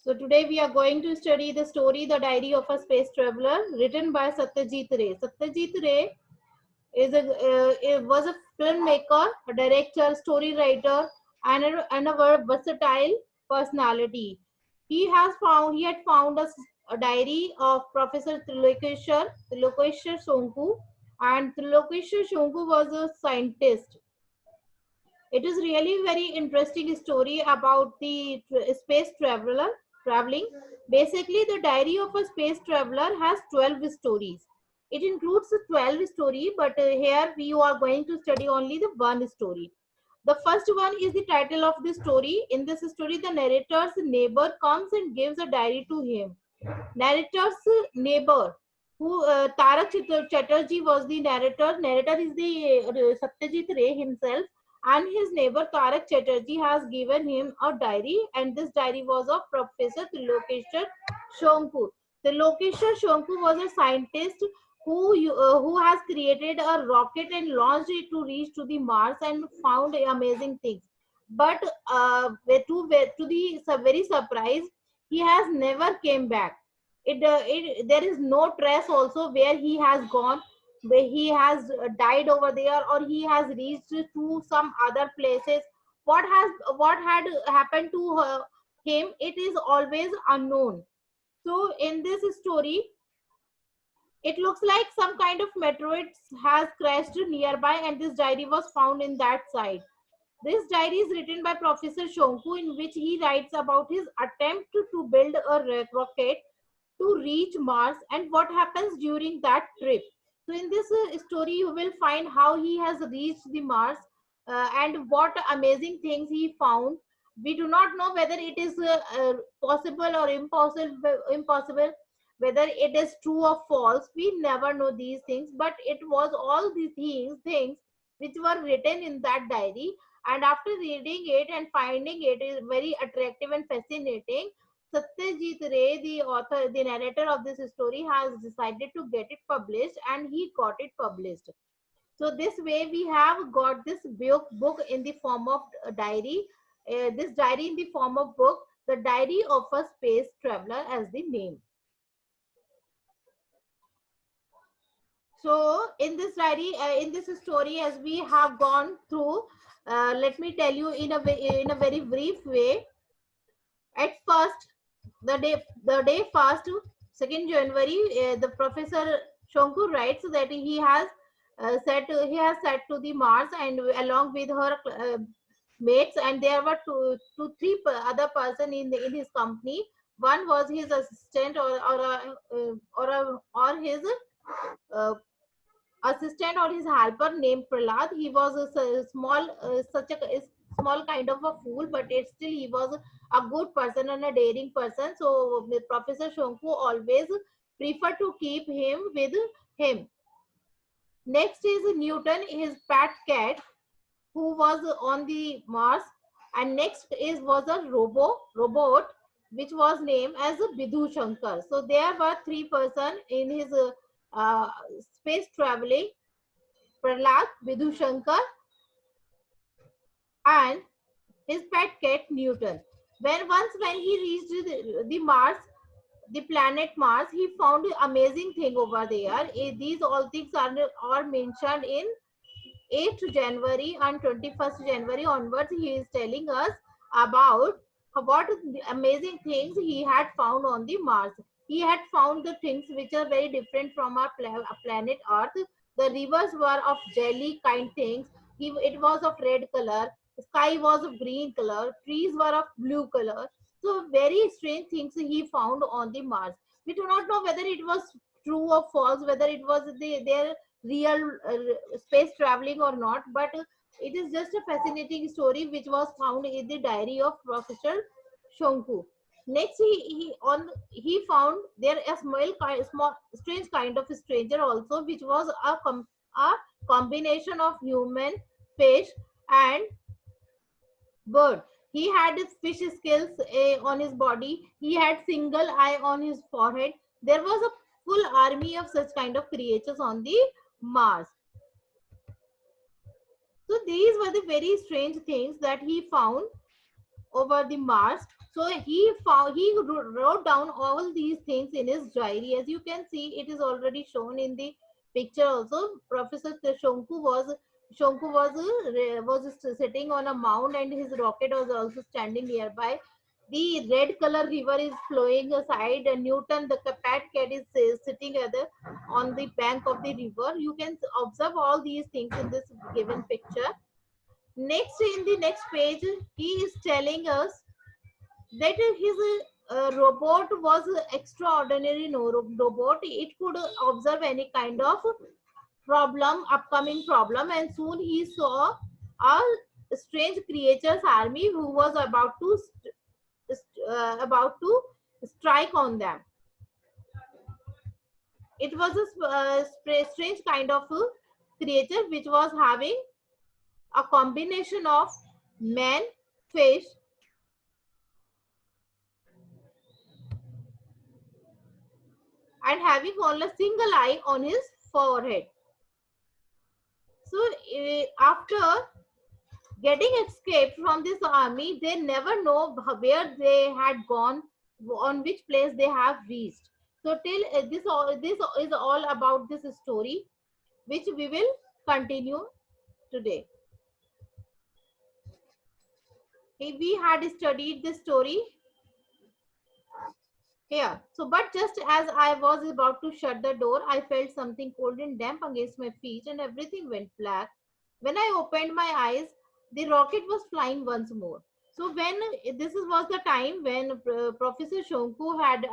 So today we are going to study the story The Diary of a Space Traveler, written by Satyajit Ray. Satyajit Ray was a filmmaker, a director, story writer, and a very versatile personality. He had found a diary of Professor Trilokeshwar Shonku, and Trilokeshwar Shonku was a scientist. It is really very interesting story about the space traveling. Basically, the diary of a space traveler has 12 stories. It includes the 12 story, but here we are going to study only the one story. The first one is the title of the story. In this story, the narrator's neighbor comes and gives a diary to him. Narrator's neighbor, who Tarak Chatterjee was the narrator. Narrator is the Satyajit Ray himself, and his neighbor Tarak Chatterjee has given him a diary, and this diary was of Professor Trilokeshwar Shonku. Trilokeshwar Shonku was a scientist who has created a rocket and launched it to reach to the Mars and found amazing things. But to the very surprise, he has never came back. There is no trace also where he has gone, where he has died over there, or he has reached to some other places. What had happened to him, it is always unknown. So in this story, it looks like some kind of meteorite has crashed nearby, and this diary was found in that site. This diary is written by Professor Shonku, in which he writes about his attempt to build a rocket to reach Mars and what happens during that trip. So, in this story, you will find how he has reached the Mars and what amazing things he found. We do not know whether it is possible or impossible, whether it is true or false. We never know these things, but it was all these things which were written in that diary. And after reading it and finding it is very attractive and fascinating, Satyajit Ray, the author, the narrator of this story, has decided to get it published, and he got it published. So this way, we have got this book in the form of a diary. This diary in the form of book, The Diary of a Space Traveler, as the name. So in this diary, in this story, as we have gone through, let me tell you in a very brief way. At first, the day first, 2nd January, the Professor Shonku writes that he has set to the Mars, and along with her mates, and there were three other person in his company. One was his assistant, or his uh, assistant, or his helper named Prahlad. He was a small kind of a fool, but still he was a good person and a daring person. So Professor Shonku always preferred to keep him with him. Next is Newton, his pet cat, who was on the Mars, and next was a robot which was named as Bidhu Shankar. So there were three person in his uh, space traveling: Prahlad, Bidhu Shankar, and his pet cat Newton. When he reached the Mars, the planet Mars, he found amazing thing over there. These all things are mentioned in 8th January and 21st January onwards. He is telling us about what amazing things he had found on the Mars. He had found the things which are very different from our planet Earth. The rivers were of jelly kind things. It was of red color. The sky was of green color. Trees were of blue color. So very strange things he found on the Mars. We do not know whether it was true or false, whether it was their real space traveling or not, but it is just a fascinating story which was found in the diary of Professor Shonku. Next, he found there a small strange kind of stranger also, which was a combination of human, fish, and bird. He had his fish scales on his body. He had single eye on his forehead. There was a full army of such kind of creatures on the Mars. So these were the very strange things that he found over the Mars. So he wrote down all these things in his diary. As you can see, it is already shown in the picture also. Professor Shonku was sitting on a mound, and his rocket was also standing nearby. The red color river is flowing aside, and Newton, the fat cat, is sitting on the bank of the river. You can observe all these things in this given picture. Next, in the next page, he is telling us that his robot was extraordinary robot. It could observe any kind of upcoming problem, and soon he saw a strange creatures army who was about to strike on them. It was a strange kind of creature which was having a combination of man, fish, and having only a single eye on his forehead. So after getting escaped from this army, they never know where they had gone, on which place they have reached. So till this is all about this story, which we will continue today. We had studied this story here. So, but just as I was about to shut the door, I felt something cold and damp against my feet, and everything went black. When I opened my eyes, the rocket was flying once more. So, when was the time when Professor Shonku had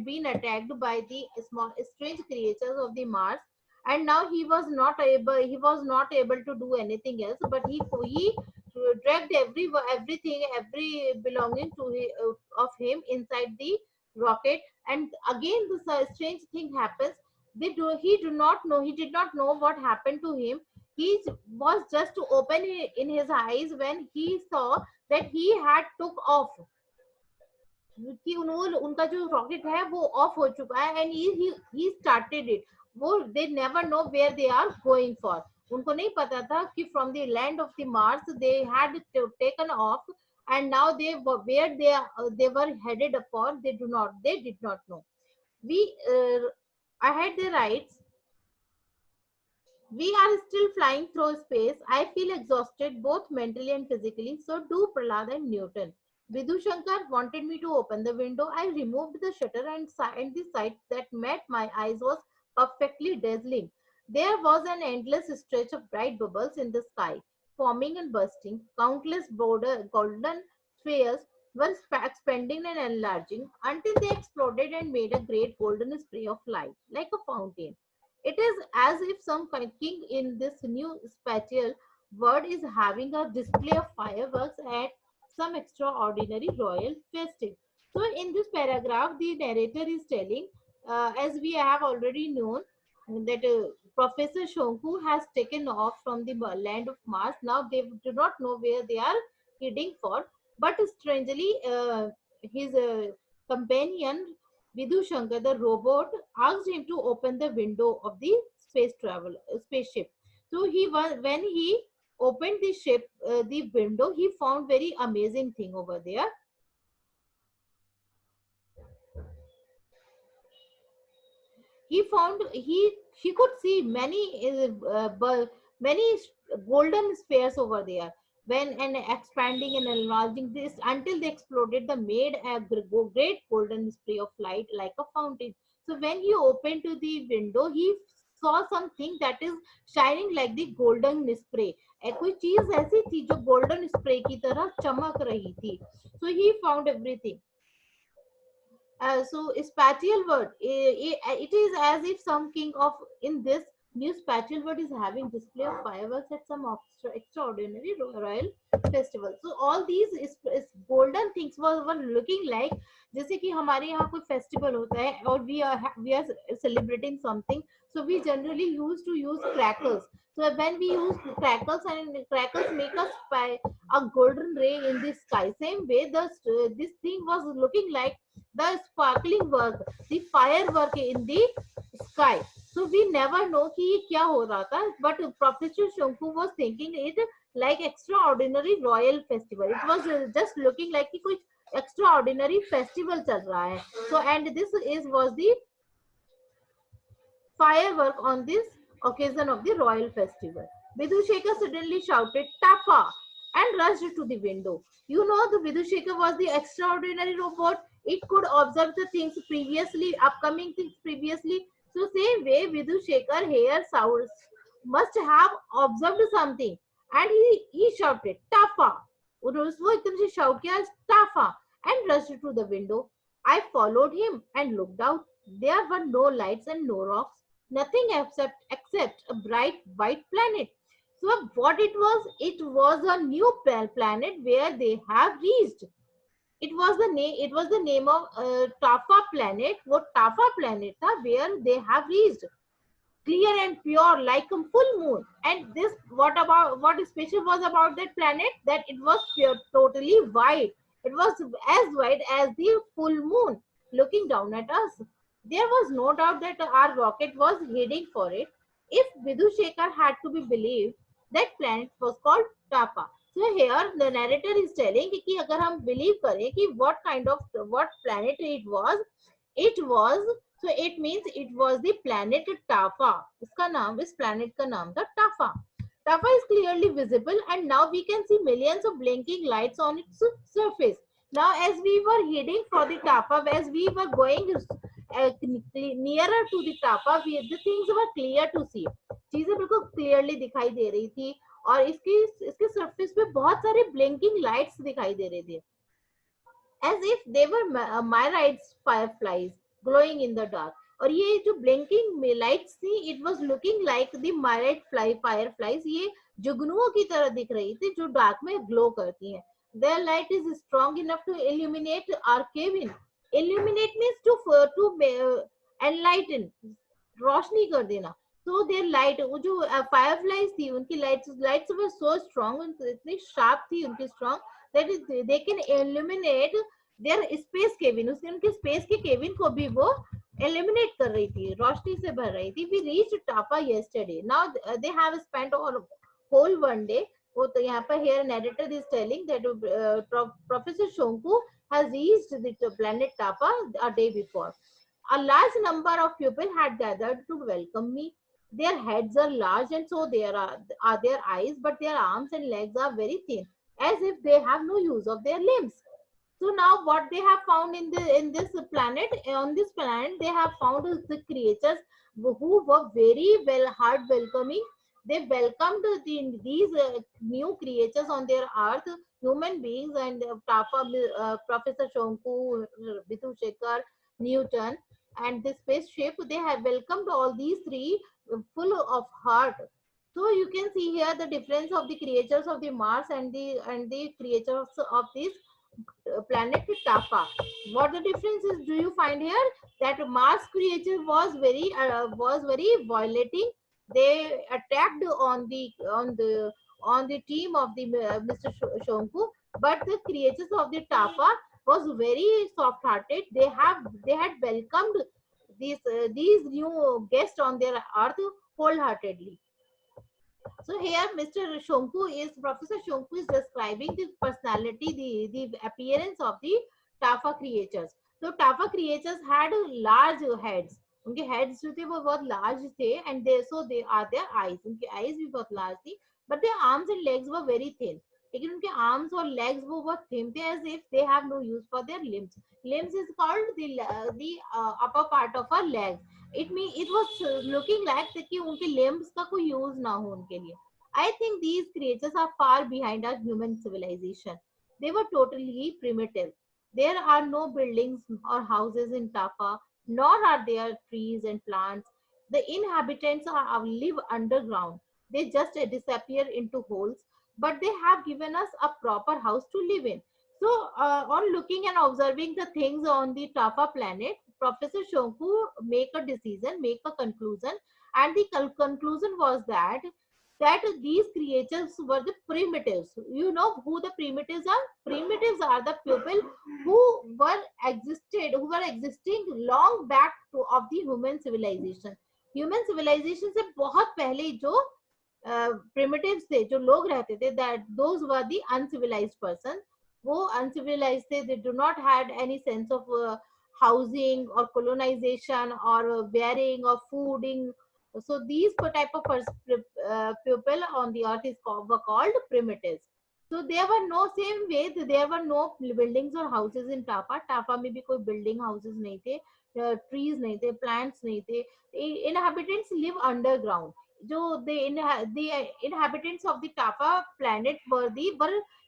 been attacked by the small strange creatures of the Mars, and now he was not able to do anything else. But he dragged every belonging of him inside the rocket, and again this strange thing happens. He did not know what happened to him. He was just to open in his eyes when he saw that he had took off, कि उनका जो rocket है वो of हो चुका है, and he started it. वो they never know where they are going for. उनको नहीं पता था कि from the land of the Mars they had taken off, and now where they were headed for, they did not know. We I had the rights. We are still flying through space. I feel exhausted both mentally and physically. So do Prahlad and Newton. Vidhu Shankar wanted me to open the window. I removed the shutter, and the sight that met my eyes was perfectly dazzling. There was an endless stretch of bright bubbles in the sky, forming and bursting. Countless golden spheres were expanding and enlarging until they exploded and made a great golden spray of light, like a fountain. It is as if some king in this new spatial world is having a display of fireworks at some extraordinary royal festive. So, in this paragraph, the narrator is telling, as we have already known, that Professor Shonku has taken off from the land of Mars. Now they do not know where they are heading for, but strangely, his companion Vidhu Shankar, the robot, asked him to open the window of the spaceship. So when he opened the window, he found very amazing thing over there. He found he could see many golden spheres over there, when and expanding and enlarging this until they exploded. They made a great golden spray of light like a fountain. So when he opened to the window, he saw something that is shining like the golden spray. कोई चीज ऐसी थी जो golden spray की तरह चमक रही थी. So he found everything. So spatial word, it is as if some king of in this new spatial word is having display of fireworks at some extraordinary royal festival. So all these is golden things were looking like, जैसे कि हमारे यहाँ कोई festival होता है और we are celebrating something, so we generally used to use crackers. So when we use crackers, and crackers make us by a golden ray in the sky, same way this thing was looking like the sparkling work, the firework in the sky. So we never know कि ये क्या हो रहा था, but Professor Shonku was thinking it like extraordinary royal festival. It was just looking like कि कोई extraordinary festival चल रहा है. So and this is was the firework on this occasion of the royal festival. Vidhushekar suddenly shouted Tafa and rushed to the window. You know, the Vidhushekar was the extraordinary robot. It could observe the things previously, upcoming things previously. So same way, Vidhushekar here must have observed something, and he shouted Tafa. वो एकदम से shout किया Tafa and rushed to the window. I followed him and looked out. There were no lights and no rocks, nothing except a bright white planet. So what it was a new planet where they have reached. It was the name of Tafa planet. वो Tafa planet था where they have reached, clear and pure like a full moon. And this, what special was about that planet, that it was pure, totally white. It was as white as the full moon looking down at us. There was no doubt that our rocket was heading for it. If Vidhushekar had to be believed, that planet was called Tapa. So here the narrator is telling कि अगर हम believe करें कि what planet it was, so it means it was the planet Tafa. इस planet का नाम था Tafa. Tafa is clearly visible, and now we can see millions of blinking lights on its surface. Now, as we were heading for the Tafa, as we were going nearer to the Tafa, the things were clear to see. चीजें बिल्कुल clearly दिखाई दे रही थी, और इसके surface पे बहुत सारे blinking lights दिखाई दे रहे थे, as if they were myriad fireflies glowing in the dark. और ये जो blinking lights थी, it was looking like the myriad fireflies. ये जुगनुओं की तरह दिख रही थी जो डार्क में ग्लो करती हैं. Their light is strong enough to illuminate our cabin. Illuminate means to enlighten, रोशनी कर देना. So their light, वो जो fireflies थी, उनकी lights were so strong, इतनी sharp थी उनकी strong, that they can illuminate their space cabin. उसने उनके space के cabin को भी वो illuminate कर रही थी, रोशनी से भर रही थी. We reached Tapa yesterday. Now they have spent whole one day. वो तो यहाँ पर here narrator is telling that Professor Shonku has reached the planet Tapa a day before. A large number of people had gathered to welcome me. Their heads are large, and so there are their eyes, but their arms and legs are very thin, as if they have no use of their limbs. So now what they have found in this planet, on this planet, they have found the creatures who were very hard welcoming. They welcomed these new creatures on their earth, human beings, and Professor Shonku, Vidhu Shekhar, Newton, and the spaceship. They have welcomed all these three full of heart. So you can see here the difference of the creatures of the Mars and the creatures of this planet Tapa. What the difference is, do you find here? That Mars creature was very violating. They attacked on the team of the Mr. Shonku, but the creatures of the Tapa was very soft hearted. They had welcomed these new guests on their earth wholeheartedly. So here Professor Shonku is describing the personality, the appearance of the Tafa creatures. So Tafa creatures had large heads. उनके heads जो थे वो बहुत large थे, and they are their eyes. उनके eyes भी बहुत large थी, but their arms and legs were very thin. लेकिन उनके arms और legs वो बहुत thin थे, as if they have no use for their limbs. Limbs is called the upper part of our legs. It was looking like कि उनके limbs का कोई use ना हो उनके लिए. I think these creatures are far behind our human civilization. They were totally primitive. There are no buildings or houses in Tafa, nor are there trees and plants. The inhabitants live underground. They just disappear into holes, but they have given us a proper house to live in. So, on looking and observing the things on the Tafa planet, Professor Shonku make a conclusion, and the conclusion was that these creatures were the primitives. You know who the primitives are? Primitives are the people who were existing long back of the human civilization. Human civilization से बहुत पहले जो primitives थे, जो लोग रहते थे, that those were the uncivilized persons. वो uncivilized थे. They do not had any sense of housing or colonization or wearing or fooding. So these type of people on the earth were called primitives. So there were no, same way there were no buildings or houses in Tapa. Tapa में भी कोई building houses नहीं थे, trees नहीं थे, plants नहीं थे. Inhabitants live underground. जो the inhabitants of the Tapa planet were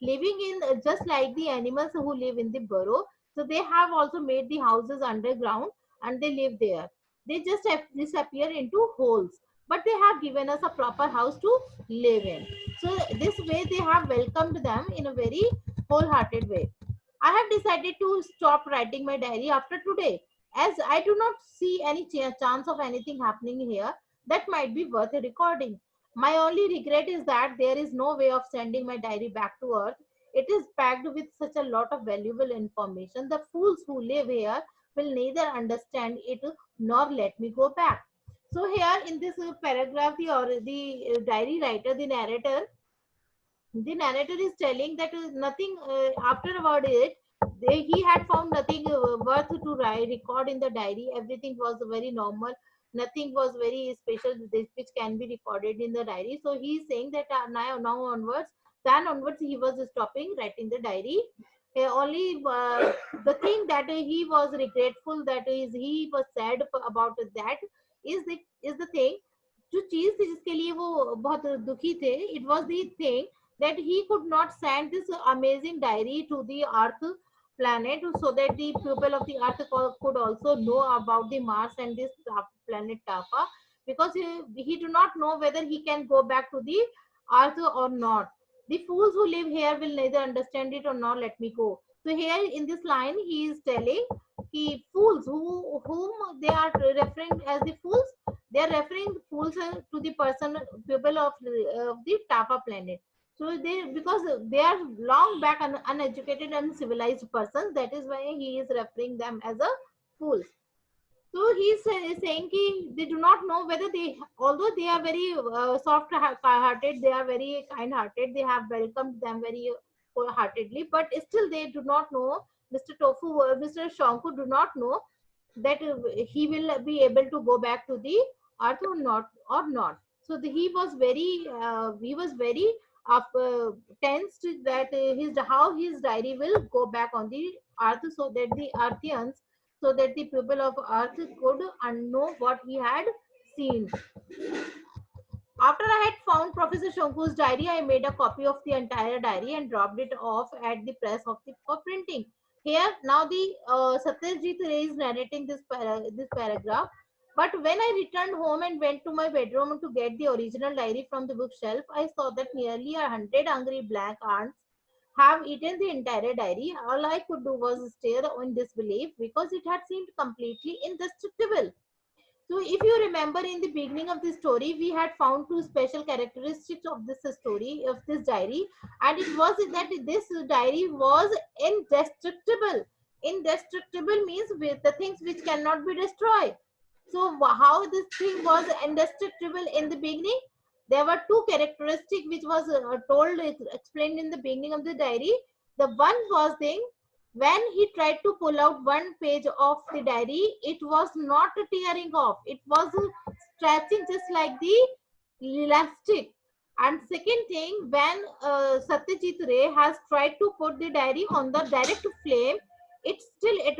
living in just like the animals who live in the burrow. So they have also made the houses underground and they live there. They just have disappear into holes, but they have given us a proper house to live in. So this way they have welcomed them in a very wholehearted way. I have decided to stop writing my diary after today, as I do not see any chance of anything happening here that might be worth recording. My only regret is that there is no way of sending my diary back to Earth. It is packed with such a lot of valuable information. The fools who live here will neither understand it nor let me go back. So here in this paragraph, the diary writer, the narrator is telling that nothing afterward it, he had found nothing worth to record in the diary. Everything was very normal, nothing was very special which can be recorded in the diary. So he is saying that now onwards, then onwards he was stopping writing the diary. Only the thing that he was regretful, that is he was sad about that, is the thing जो चीज थी जिसके लिए वो बहुत दुखी थे. It was the thing that he could not send this amazing diary to the Earth planet, so that the people of the Earth could also know about the Mars and this planet Tapa, because he do not know whether he can go back to the Earth or not. The fools who live here will neither understand it or not let me go. So here in this line he is telling कि fools whom they are referring as the fools, they are referring fools to the people of the Tapa planet. So they, because they are long back uneducated and civilized persons, that is why he is referring them as a fools. So he is saying कि they do not know whether they, although they are very soft hearted, they are very kind hearted, they have welcomed them very wholeheartedly, but still they do not know, Mr. Tofu, Mr. Shanku do not know that he will be able to go back to the earth or not. So he was very tensed that his how his diary will go back on the earth, so that the earthians, so that the people of earth could know what he had seen. After I had found Professor Shonku's diary, I made a copy of the entire diary and dropped it off at the press for printing. Here, now the Satyajit Ray is narrating this paragraph. But when I returned home and went to my bedroom to get the original diary from the bookshelf, I saw that nearly 100 hungry black ants have eaten the entire diary. All I could do was stare in disbelief because it had seemed completely indestructible. So, if you remember in the beginning of the story, we had found two special characteristics of this story, of this diary, and it was that this diary was indestructible. Indestructible means with the things which cannot be destroyed. So, how this thing was indestructible in the beginning? There were two characteristics which was explained in the beginning of the diary. The one was thing, when he tried to pull out one page of the diary, it was not tearing off, it was stretching just like the elastic. And second thing, when Satyajit Ray has tried to put the diary on the direct flame, it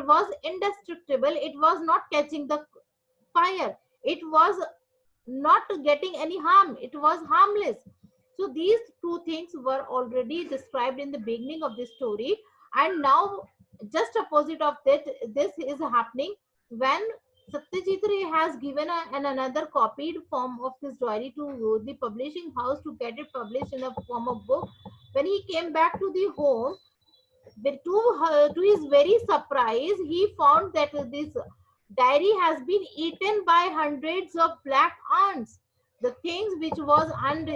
was indestructible, it was not catching the fire, it was not getting any harm, it was harmless. So these two things were already described in the beginning of the story, and now just opposite of that, this is happening when Satyajit Ray has given an another copied form of this diary to the publishing house to get it published in a form of book. When he came back to the home, to his very surprise, he found that this diary has been eaten by hundreds of black ants. The things which was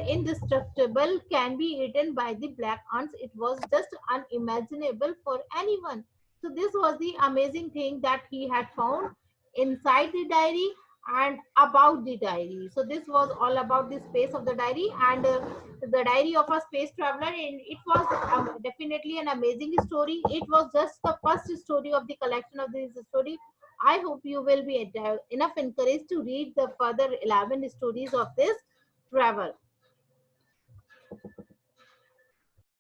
indestructible can be eaten by the black ants. It was just unimaginable for anyone. So this was the amazing thing that he had found inside the diary, and about the diary. So this was all about the space of the diary, and the diary of a space traveler. And it was definitely an amazing story. It was just the first story of the collection of this story. I hope you will be enough encouraged to read the further 11 stories of this travel.